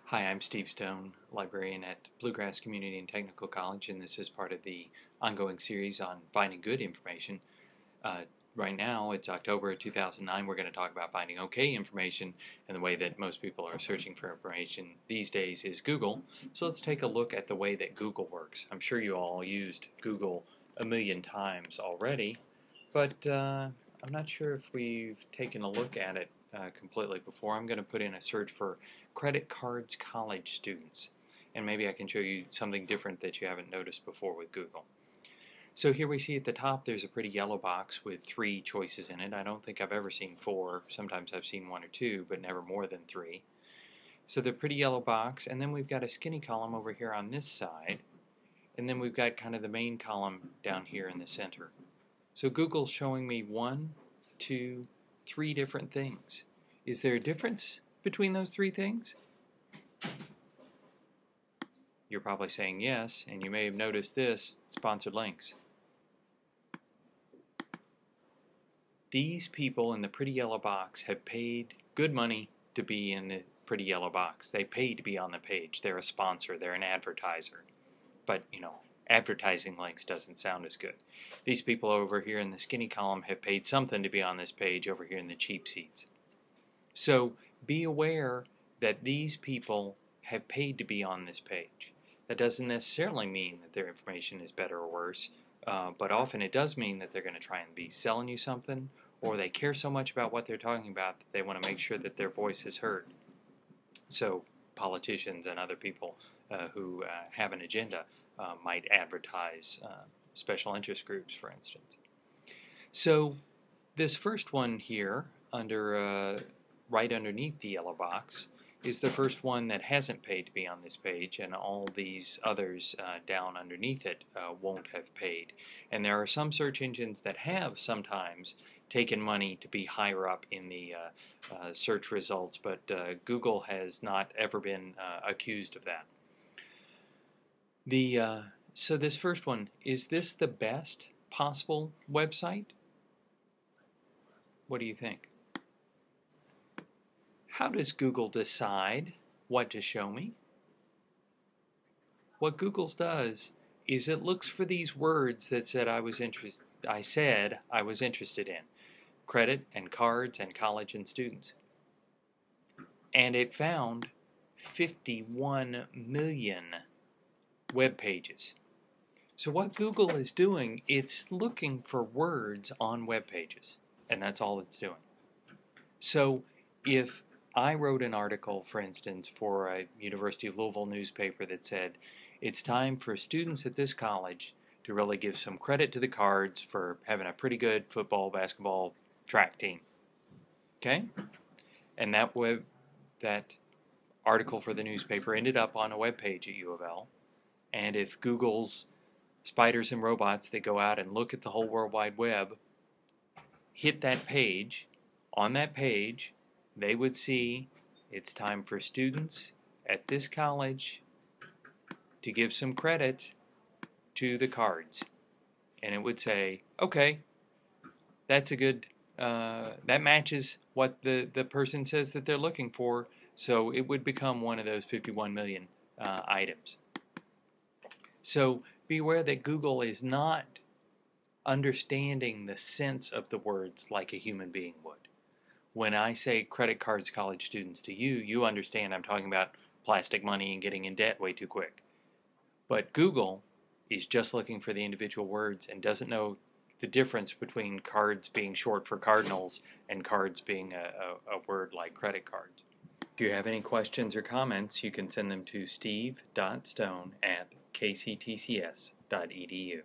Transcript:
Hi, I'm Steve Stone, librarian at Bluegrass Community and Technical College, and this is part of the ongoing series on finding good information. Right now, it's October 2009. We're going to talk about finding okay information, and the way that most people are searching for information these days is Google. So let's take a look at the way that Google works. I'm sure you all used Google a million times already, but I'm not sure if we've taken a look at it completely before. I'm going to put in a search for credit cards college students, and maybe I can show you something different that you haven't noticed before with Google. So here we see at the top there's a pretty yellow box with 3 choices in it. I don't think I've ever seen 4. Sometimes I've seen 1 or 2, but never more than 3. So the pretty yellow box, and then we've got a skinny column over here on this side, and then we've got kind of the main column down here in the center. So Google's showing me 1, 2, 3 different things. Is there a difference between those 3 things? You're probably saying yes, and you may have noticed this, sponsored links. These people in the pretty yellow box have paid good money to be in the pretty yellow box. They paid to be on the page. They're a sponsor. They're an advertiser. But, advertising links doesn't sound as good. These people over here in the skinny column have paid something to be on this page over here in the cheap seats. So be aware that these people have paid to be on this page. That doesn't necessarily mean that their information is better or worse, but often it does mean that they're going to try and be selling you something, or they care so much about what they're talking about that they want to make sure that their voice is heard. So politicians and other people who have an agenda might advertise special interest groups, for instance. So this first one here, right underneath the yellow box, is the first one that hasn't paid to be on this page, and all these others down underneath it won't have paid. And there are some search engines that have sometimes taken money to be higher up in the search results, but Google has not ever been accused of that. So this first one, is this the best possible website? What do you think? How does Google decide what to show me? What Google does is it looks for these words that said I was interested in. Credit and cards and college and students. And it found 51 million web pages. So what Google is doing, it's looking for words on web pages, and that's all it's doing. So if I wrote an article, for instance, for a University of Louisville newspaper that said, it's time for students at this college to really give some credit to the Cards for having a pretty good football, basketball, track team. Okay? And that article for the newspaper ended up on a web page at U of L. And if Google's spiders and robots that go out and look at the whole World Wide Web hit that page, on that page, they would see it's time for students at this college to give some credit to the Cards. And it would say, okay, that's a good, that matches what the person says that they're looking for, so it would become one of those 51 million items. So be aware that Google is not understanding the sense of the words like a human being would. When I say credit cards college students to you, you understand I'm talking about plastic money and getting in debt way too quick. But Google is just looking for the individual words and doesn't know the difference between cards being short for cardinals and cards being a word like credit cards. If you have any questions or comments, you can send them to steve.stone@kctcs.edu.